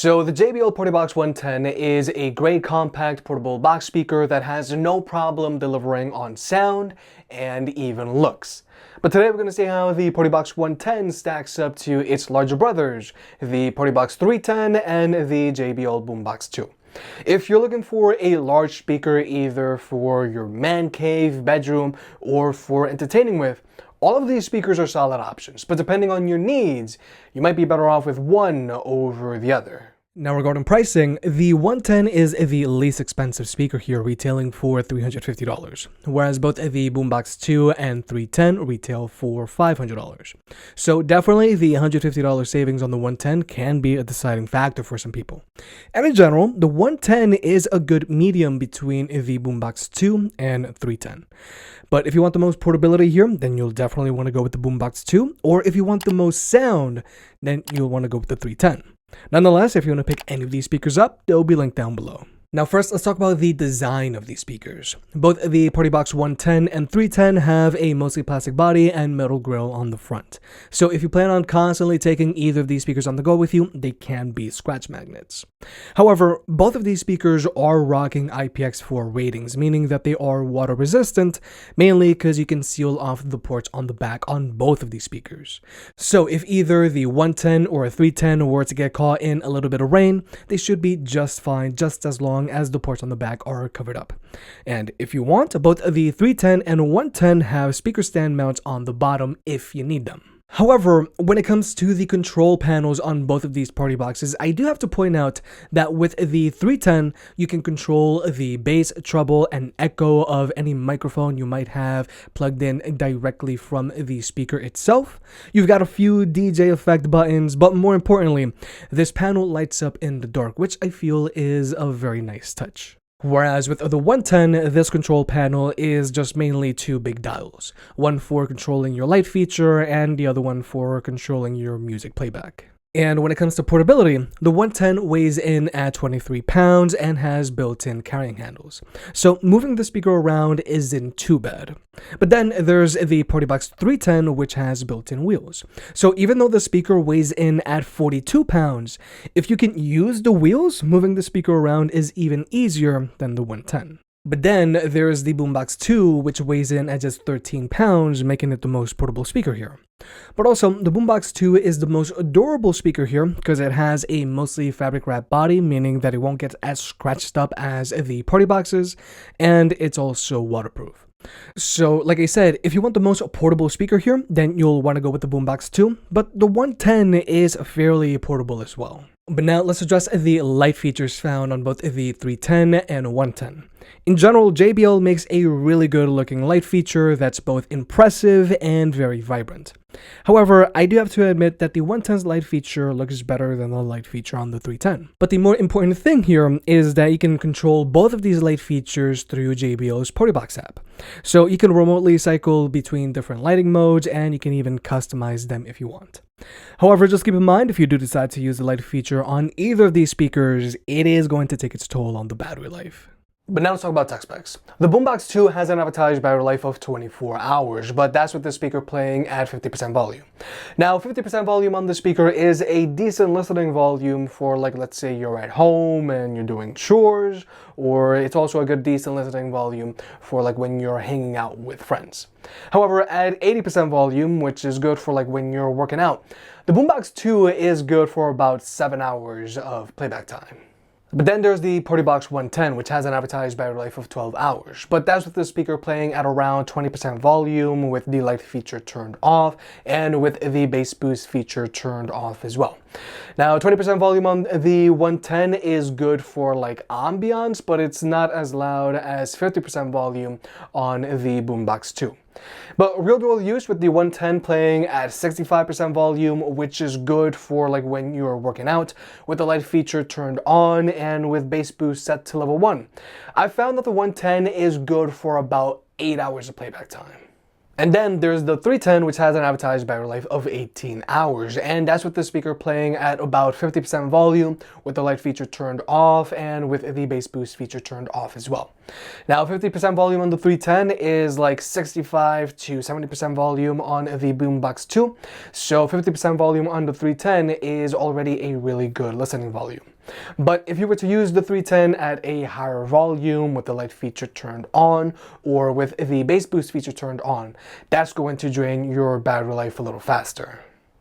So the JBL Partybox 110 is a great compact portable box speaker that has no problem delivering on sound and even looks. But today we're going to see how the Partybox 110 stacks up to its larger brothers, the Partybox 310 and the JBL Boombox 2. If you're looking for a large speaker either for your man cave, bedroom, or for entertaining with, all of these speakers are solid options, but depending on your needs, you might be better off with one over the other. Now regarding pricing, the 110 is the least expensive speaker here, retailing for $350, whereas both the Boombox 2 and 310 retail for $500. So definitely the $150 savings on the 110 can be a deciding factor for some people. And in general, the 110 is a good medium between the Boombox 2 and 310. But if you want the most portability here, then you'll definitely want to go with the Boombox 2, or if you want the most sound, then you'll want to go with the 310. Nonetheless, if you want to pick any of these speakers up, they'll be linked down below. Now first, let's talk about the design of these speakers. Both the Partybox 110 and 310 have a mostly plastic body and metal grille on the front. So if you plan on constantly taking either of these speakers on the go with you, they can be scratch magnets. However, both of these speakers are rocking IPX4 ratings, meaning that they are water resistant, mainly because you can seal off the ports on the back on both of these speakers. So if either the 110 or a 310 were to get caught in a little bit of rain, they should be just fine, just as long as the ports on the back are covered up. And if you want, both the 310 and 110 have speaker stand mounts on the bottom if you need them. However, when it comes to the control panels on both of these party boxes, I do have to point out that with the 310, you can control the bass, treble, and echo of any microphone you might have plugged in directly from the speaker itself. You've got a few DJ effect buttons, but more importantly, this panel lights up in the dark, which I feel is a very nice touch. Whereas with the 110, this control panel is just mainly two big dials, one for controlling your light feature and the other one for controlling your music playback. And when it comes to portability, the 110 weighs in at 23 pounds and has built-in carrying handles. So moving the speaker around isn't too bad. But then there's the Partybox 310, which has built-in wheels. So even though the speaker weighs in at 42 pounds, if you can use the wheels, moving the speaker around is even easier than the 110. But then there's the Boombox 2, which weighs in at just 13 pounds, making it the most portable speaker here. But also, the Boombox 2 is the most durable speaker here because it has a mostly fabric wrap body, meaning that it won't get as scratched up as the party boxes, and it's also waterproof. So, like I said, if you want the most portable speaker here, then you'll want to go with the Boombox 2, but the 110 is fairly portable as well. But now let's address the light features found on both the 310 and 110. In general, JBL makes a really good looking light feature that's both impressive and very vibrant. However, I do have to admit that the 110's light feature looks better than the light feature on the 310. But the more important thing here is that you can control both of these light features through JBL's Partybox app. So you can remotely cycle between different lighting modes and you can even customize them if you want. However, just keep in mind, if you do decide to use the light feature on either of these speakers, it is going to take its toll on the battery life. But now let's talk about tech specs. The Boombox 2 has an advertised battery life of 24 hours, but that's with the speaker playing at 50% volume. Now, 50% volume on the speaker is a decent listening volume for, like, let's say you're at home and you're doing chores, or it's also a good decent listening volume for like when you're hanging out with friends. However, at 80% volume, which is good for like when you're working out, the Boombox 2 is good for about 7 hours of playback time. But then there's the Partybox 110, which has an advertised battery life of 12 hours. But that's with the speaker playing at around 20% volume, with the light feature turned off, and with the bass boost feature turned off as well. Now, 20% volume on the 110 is good for like ambiance, but it's not as loud as 50% volume on the Boombox 2. But real-world use with the 110 playing at 65% volume, which is good for like when you're working out, with the light feature turned on and with bass boost set to level 1. I found that the 110 is good for about 8 hours of playback time. And then there's the 310, which has an advertised battery life of 18 hours, and that's with the speaker playing at about 50% volume, with the light feature turned off and with the bass boost feature turned off as well. Now, 50% volume on the 310 is like 65 to 70% volume on the Boombox 2, so 50% volume on the 310 is already a really good listening volume. But if you were to use the 310 at a higher volume with the light feature turned on or with the bass boost feature turned on, that's going to drain your battery life a little faster.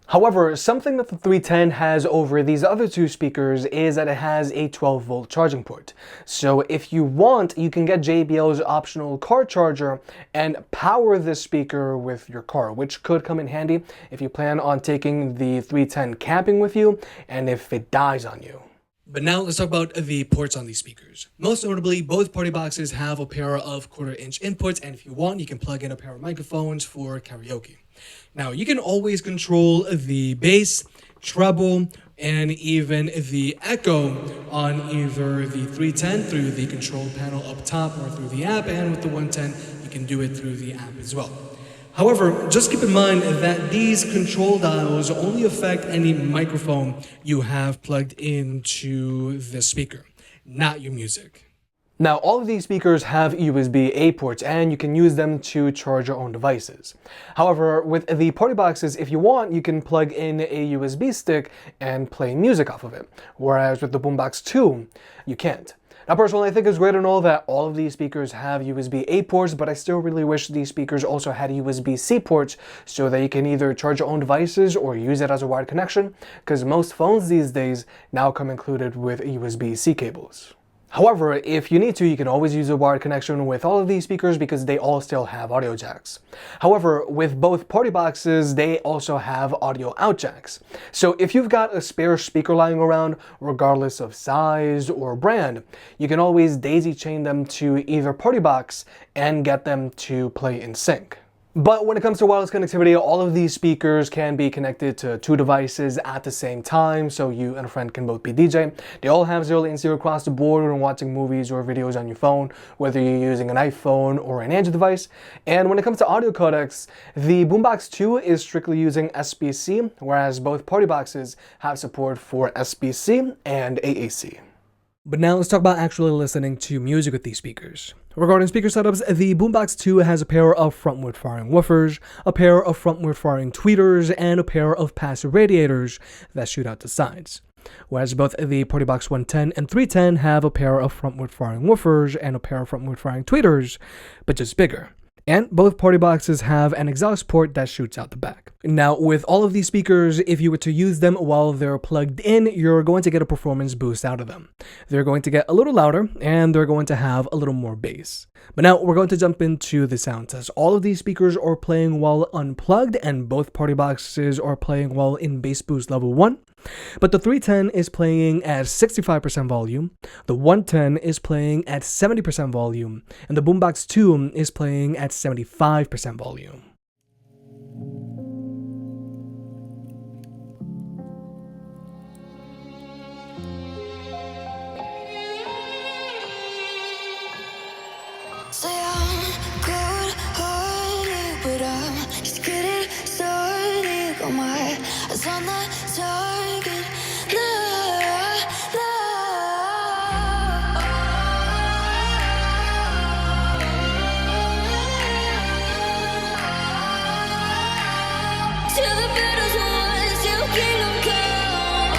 However, something that the 310 has over these other two speakers is that it has a 12-volt charging port. So if you want, you can get JBL's optional car charger and power this speaker with your car, which could come in handy if you plan on taking the 310 camping with you and if it dies on you. But now let's talk about the ports on these speakers. Most notably, both party boxes have a pair of 1/4-inch inputs, and if you want, you can plug in a pair of microphones for karaoke. Now, you can always control the bass, treble, and even the echo on either the 310 through the control panel up top or through the app, and with the 110, you can do it through the app as well. However, just keep in mind that these control dials only affect any microphone you have plugged into the speaker, not your music. Now, all of these speakers have USB-A ports and you can use them to charge your own devices. However, with the party boxes, if you want, you can plug in a USB stick and play music off of it, whereas with the Boombox 2, you can't. Now, personally, I think it's great and all that all of these speakers have USB-A ports, but I still really wish these speakers also had USB-C ports so that you can either charge your own devices or use it as a wired connection, because most phones these days now come included with USB-C cables. However, if you need to, you can always use a wired connection with all of these speakers because they all still have audio jacks. However, with both party boxes, they also have audio out jacks. So if you've got a spare speaker lying around, regardless of size or brand, you can always daisy chain them to either party box and get them to play in sync. But when it comes to wireless connectivity, all of these speakers can be connected to two devices at the same time, so you and a friend can both be DJ. They all have zero latency across the board when watching movies or videos on your phone, whether you're using an iPhone or an Android device. And when it comes to audio codecs, the Boombox 2 is strictly using SBC, whereas both party boxes have support for SBC and AAC. But now let's talk about actually listening to music with these speakers. Regarding speaker setups, the Boombox 2 has a pair of frontward firing woofers, a pair of frontward firing tweeters, and a pair of passive radiators that shoot out the sides. Whereas both the Partybox 110 and 310 have a pair of frontward firing woofers and a pair of frontward firing tweeters, but just bigger. And both party boxes have an exhaust port that shoots out the back. Now, with all of these speakers, if you were to use them while they're plugged in, you're going to get a performance boost out of them. They're going to get a little louder, and they're going to have a little more bass. But now, we're going to jump into the sound test. All of these speakers are playing while unplugged, and both party boxes are playing while in bass boost level 1. But the 310 is playing at 65% volume, the 110 is playing at 70% volume, and the Boombox 2 is playing at 75% volume. Say I'm good-hearted, but I'm just getting started. Got my eyes on the target. To the battles won, till kingdom come.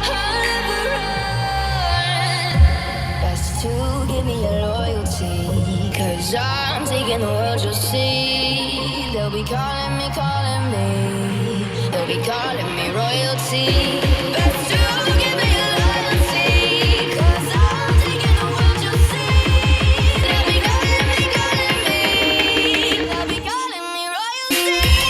I'll never run. Best to give me your loyalty, 'cause I'm taking the world, you'll see. They'll be calling me. They'll be calling me royalty. Best to give me your loyalty, 'cause I'm taking the world, you'll see. They'll be calling me. They'll be calling me royalty.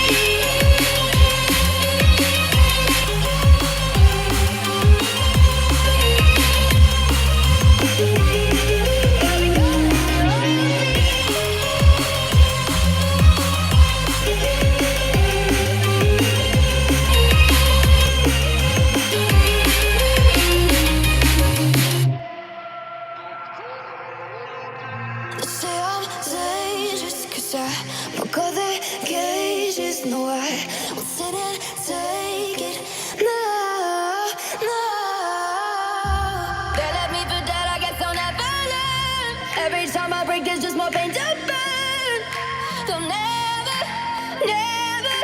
never,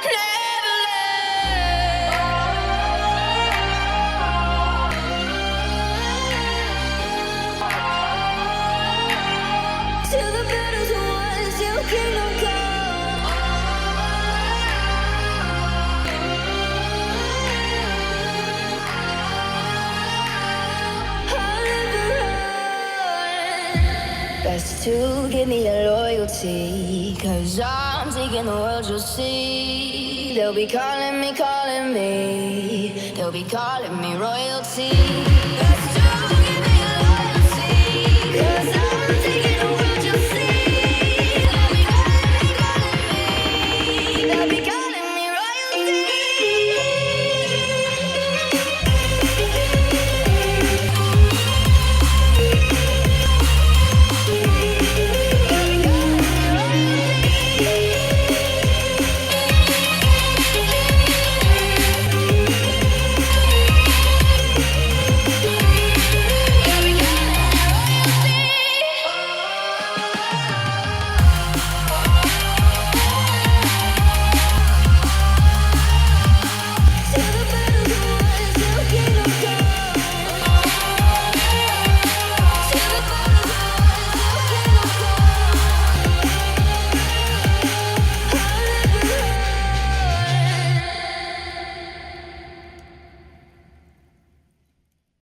never learn. Till the battle's won, till kingdom come. I'll never run. Best to give me your loyalty, 'cause I'm taking the world, you'll see. They'll be calling me, calling me. They'll be calling me royalty. Best to give me your loyalty, 'cause I'm taking the world, you'll see. They'll be calling me, calling me. They'll be calling me royalty.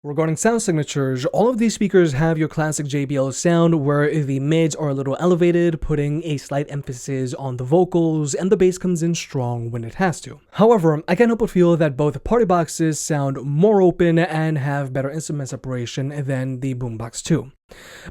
Regarding sound signatures, all of these speakers have your classic JBL sound where the mids are a little elevated, putting a slight emphasis on the vocals, and the bass comes in strong when it has to. However, I can't help but feel that both party boxes sound more open and have better instrument separation than the Boombox 2.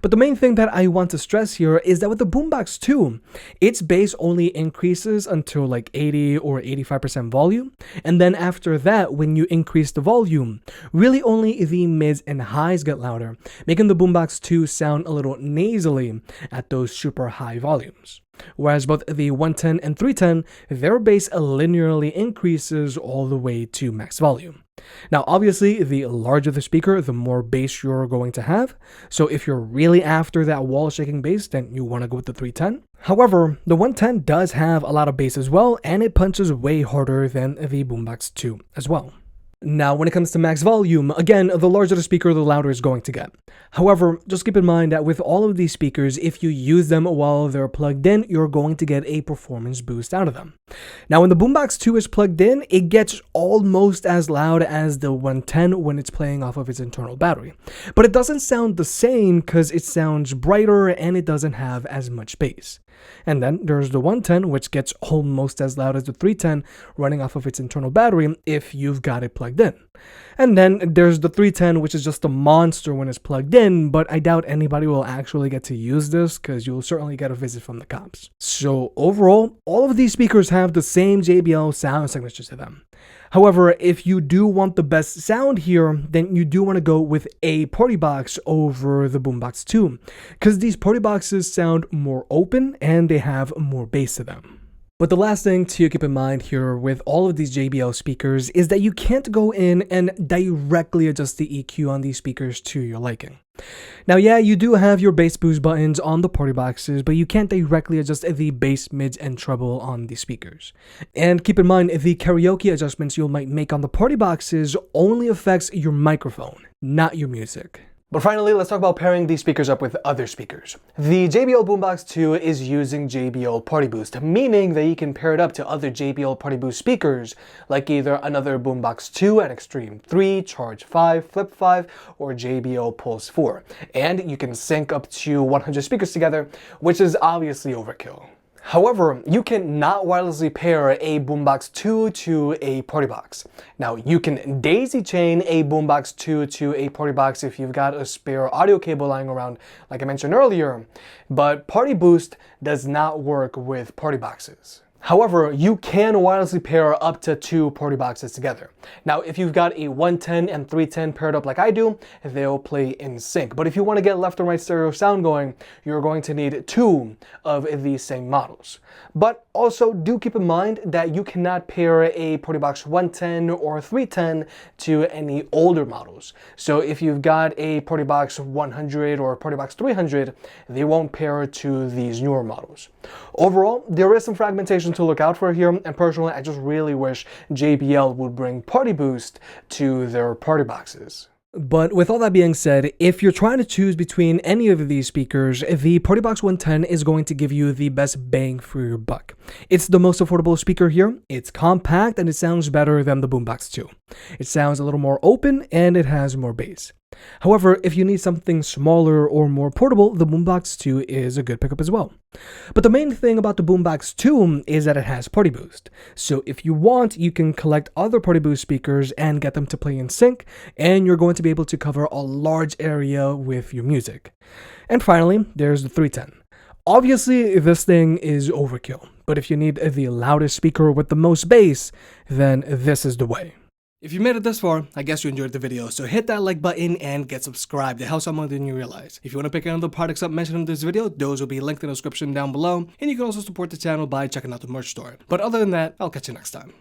But the main thing that I want to stress here is that with the Boombox 2, its bass only increases until like 80 or 85% volume, and then after that, when you increase the volume, really only the mids and highs get louder, making the Boombox 2 sound a little nasally at those super high volumes. Whereas both the 110 and 310, their bass linearly increases all the way to max volume. Now, obviously, the larger the speaker, the more bass you're going to have. So if you're really after that wall-shaking bass, then you want to go with the 310. However, the 110 does have a lot of bass as well, and it punches way harder than the Boombox 2 as well. Now, when it comes to max volume, again, the larger the speaker, the louder it's going to get. However, just keep in mind that with all of these speakers, if you use them while they're plugged in, you're going to get a performance boost out of them. Now, when the Boombox 2 is plugged in, it gets almost as loud as the 110 when it's playing off of its internal battery. But it doesn't sound the same because it sounds brighter and it doesn't have as much bass. And then there's the 110, which gets almost as loud as the 310 running off of its internal battery if you've got it plugged in. And then there's the 310, which is just a monster when it's plugged in, but I doubt anybody will actually get to use this because you'll certainly get a visit from the cops. So overall, all of these speakers have the same JBL sound signatures to them. However, if you do want the best sound here, then you do want to go with a party box over the Boombox 2, because these party boxes sound more open and they have more bass to them. But the last thing to keep in mind here with all of these JBL speakers is that you can't go in and directly adjust the EQ on these speakers to your liking. Now, yeah, you do have your bass boost buttons on the party boxes, but you can't directly adjust the bass, mids, and treble on the speakers. And keep in mind, the karaoke adjustments you might make on the party boxes only affects your microphone, not your music. But finally, let's talk about pairing these speakers up with other speakers. The JBL Boombox 2 is using JBL Party Boost, meaning that you can pair it up to other JBL Party Boost speakers, like either another Boombox 2 at Extreme 3, Charge 5, Flip 5, or JBL Pulse 4. And you can sync up to 100 speakers together, which is obviously overkill. However, you can not wirelessly pair a Boombox 2 to a Party Box. Now, you can daisy chain a Boombox 2 to a Party Box if you've got a spare audio cable lying around, like I mentioned earlier, but Party Boost does not work with Party Boxes. However, you can wirelessly pair up to 2 party boxes together. Now, if you've got a 110 and 310 paired up like I do, they'll play in sync. But if you want to get left and right stereo sound going, you're going to need 2 of these same models. But also do keep in mind that you cannot pair a Party Box 110 or 310 to any older models. So if you've got a Party Box 100 or Party Box 300, they won't pair to these newer models. Overall, there is some fragmentation competition to look out for here, and personally, I just really wish JBL would bring Party Boost to their party boxes. But with all that being said, if you're trying to choose between any of these speakers, the Partybox 110 is going to give you the best bang for your buck. It's the most affordable speaker here, it's compact, and it sounds better than the Boombox 2. It sounds a little more open, and it has more bass. However, if you need something smaller or more portable, the Boombox 2 is a good pickup as well. But the main thing about the Boombox 2 is that it has Party Boost. So if you want, you can collect other Party Boost speakers and get them to play in sync, and you're going to be able to cover a large area with your music. And finally, there's the 310. Obviously, this thing is overkill, but if you need the loudest speaker with the most bass, then this is the way. If you made it this far, I guess you enjoyed the video, so hit that like button and get subscribed. It helps out more than you realize. If you want to pick any of the products up mentioned in this video, those will be linked in the description down below, and you can also support the channel by checking out the merch store. But other than that, I'll catch you next time.